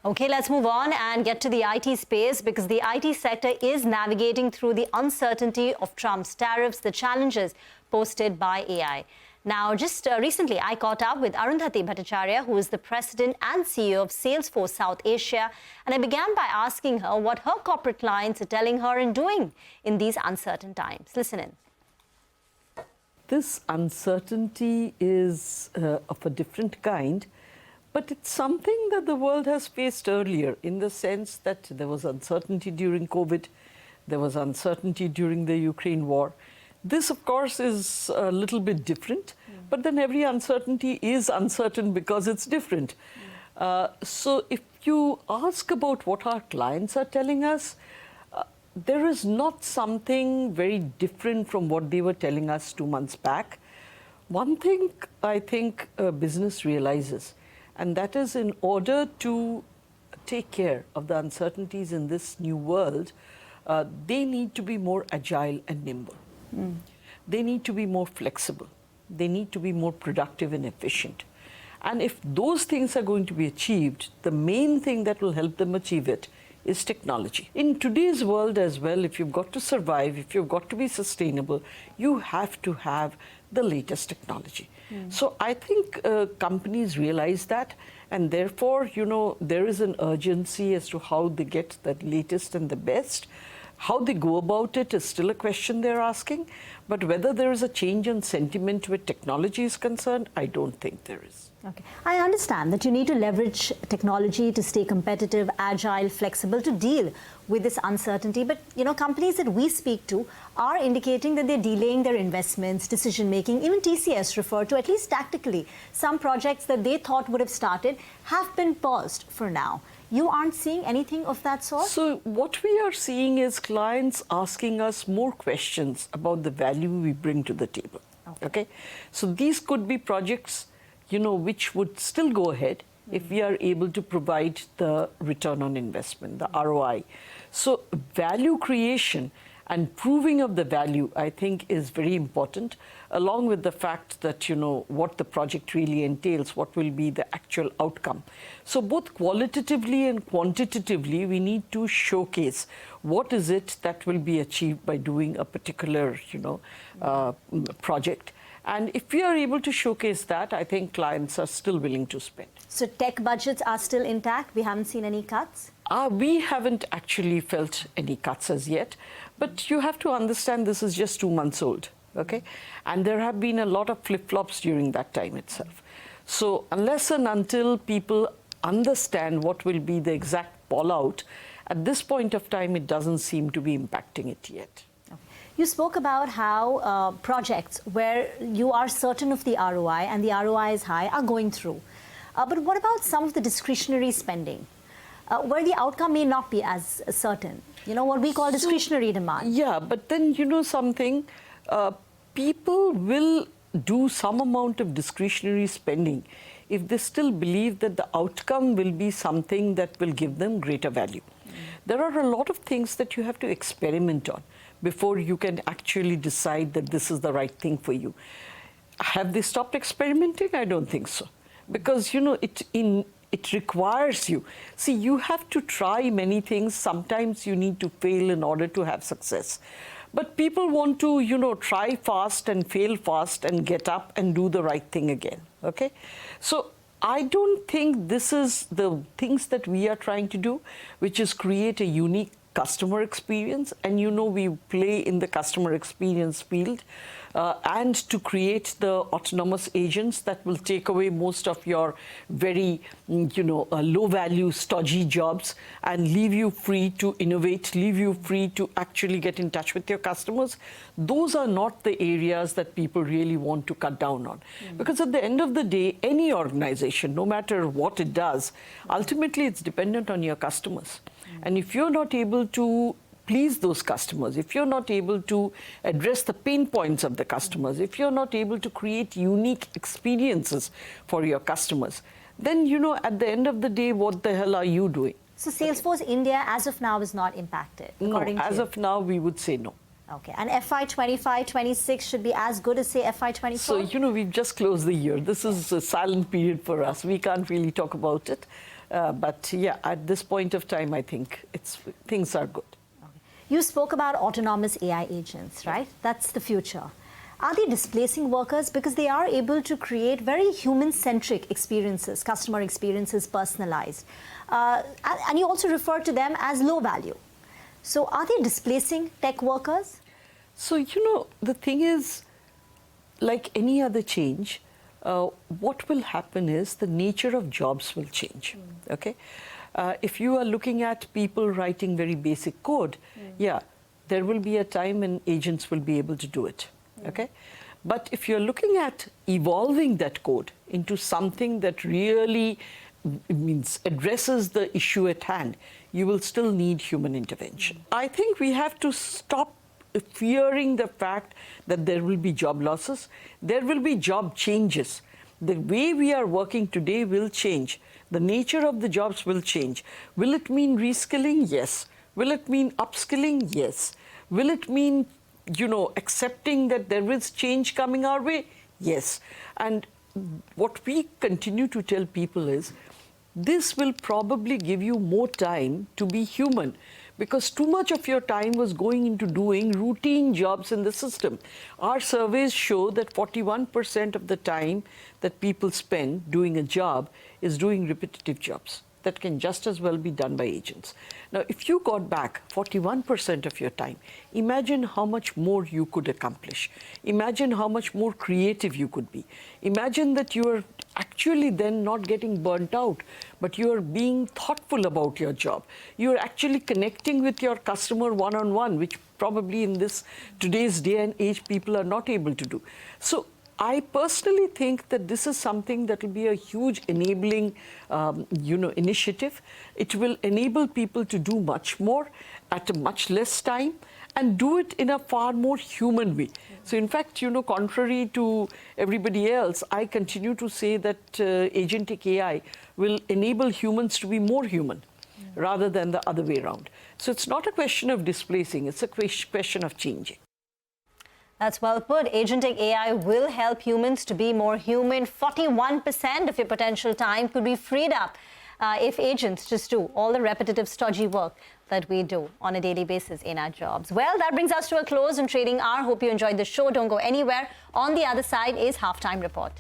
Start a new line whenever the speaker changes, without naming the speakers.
Okay, let's move on and get to the IT space, because the IT sector is navigating through the uncertainty of Trump's tariffs, the challenges posted by AI. Now, just recently, I caught up with Arundhati Bhattacharya, who is the president and CEO of Salesforce-South-Asia, and I began by asking her what her corporate clients are telling her and doing in these uncertain times. Listen in.
This uncertainty is of a different kind, but it's something that the world has faced earlier, in the sense that there was uncertainty during COVID, there was uncertainty during the Ukraine war. This, of course, is a little bit different, but then every uncertainty is uncertain because it's different. So if you ask about what our clients are telling us, there is not something very different from what they were telling us 2 months back. One thing I think a business realizes, and that is, in order to take care of the uncertainties in this new world, they need to be more agile and nimble. They need to be more flexible. They need to be more productive and efficient. And if those things are going to be achieved, the main thing that will help them achieve it is technology. In today's world as well, if you've got to survive, if you've got to be sustainable, you have to have the latest technology. So I think companies realize that, and therefore, there is an urgency as to how they get the latest and the best. How they go about it is still a question they're asking, but whether there is a change in sentiment where technology is concerned, I don't think there is.
Okay. I understand that you need to leverage technology to stay competitive, agile, flexible, to deal with this uncertainty. But, companies that we speak to are indicating that they're delaying their investments, decision-making. Even TCS referred to, at least tactically, some projects that they thought would have started have been paused for now. You aren't seeing anything of that sort? So
what we are seeing is clients asking us more questions about the value we bring to the table. Okay? So these could be projects, which would still go ahead if we are able to provide the return on investment, the ROI. So value creation and proving of the value, I think, is very important, along with the fact that, what the project really entails, what will be the actual outcome. So both qualitatively and quantitatively, we need to showcase what is it that will be achieved by doing a particular, project. And if we are able to showcase that, I think clients are still willing to spend.
So tech budgets are still intact? We haven't seen any cuts?
We haven't actually felt any cuts as yet. But you have to understand this is just 2 months old, okay? And there have been a lot of flip-flops during that time itself. So unless and until people understand what will be the exact fallout, at this point of time, it doesn't seem to be impacting it yet.
You spoke about how projects where you are certain of the ROI and the ROI is high are going through. But what about some of the discretionary spending, where the outcome may not be as certain? What we call discretionary demand.
Yeah, but then something, people will do some amount of discretionary spending if they still believe that the outcome will be something that will give them greater value. There are a lot of things that you have to experiment on before you can actually decide that this is the right thing for you. Have they stopped experimenting? I don't think so. Because, it requires you. See, you have to try many things. Sometimes you need to fail in order to have success. But people want to, try fast and fail fast and get up and do the right thing again, okay? So I don't think this is the things that we are trying to do, which is create a unique customer experience. And we play in the customer experience field, and to create the autonomous agents that will take away most of your very, low-value, stodgy jobs and leave you free to innovate, leave you free to actually get in touch with your customers. Those are not the areas that people really want to cut down on. Because at the end of the day, any organization, no matter what it does, ultimately it's dependent on your customers. And if you're not able to please those customers, if you're not able to address the pain points of the customers, if you're not able to create unique experiences for your customers, then, at the end of the day, what the hell are you doing?
So Salesforce India, as of now, is not impacted, according to you?
As of now, we would say no.
Okay. And FY25-26 should be as good as, say, FY24?
So, we've just closed the year. This is a silent period for us. We can't really talk about it. But yeah, at this point of time, I think things are good.
You spoke about autonomous AI agents, right? That's the future. Are they displacing workers because they are able to create very human-centric experiences, customer experiences, personalized? And you also refer to them as low value. So are they displacing tech workers?
So, the thing is, like any other change, what will happen is the nature of jobs will change, okay? If you are looking at people writing very basic code, yeah, there will be a time when agents will be able to do it, okay? But if you're looking at evolving that code into something that really means addresses the issue at hand, you will still need human intervention. I think we have to stop fearing the fact that there will be job losses. There will be job changes. The way we are working today will change. The nature of the jobs will change. Will it mean reskilling? Yes. Will it mean upskilling? Yes. Will it mean, accepting that there is change coming our way? Yes. And what we continue to tell people is, this will probably give you more time to be human, because too much of your time was going into doing routine jobs in the system. Our surveys show that 41% of the time that people spend doing a job is doing repetitive jobs that can just as well be done by agents. Now, if you got back 41% of your time, imagine how much more you could accomplish. Imagine how much more creative you could be. Imagine that you are actually then not getting burnt out, but you are being thoughtful about your job. You are actually connecting with your customer one-on-one, which probably in today's day and age people are not able to do. So I personally think that this is something that will be a huge enabling, initiative. It will enable people to do much more at a much less time and do it in a far more human way. So in fact, contrary to everybody else, I continue to say that agentic AI will enable humans to be more human rather than the other way around. So it's not a question of displacing, it's a question of changing.
That's well put. Agentic AI will help humans to be more human. 41% of your potential time could be freed up if agents just do all the repetitive, stodgy work that we do on a daily basis in our jobs. Well, that brings us to a close in Trading Hour. Hope you enjoyed the show. Don't go anywhere. On the other side is Halftime Report.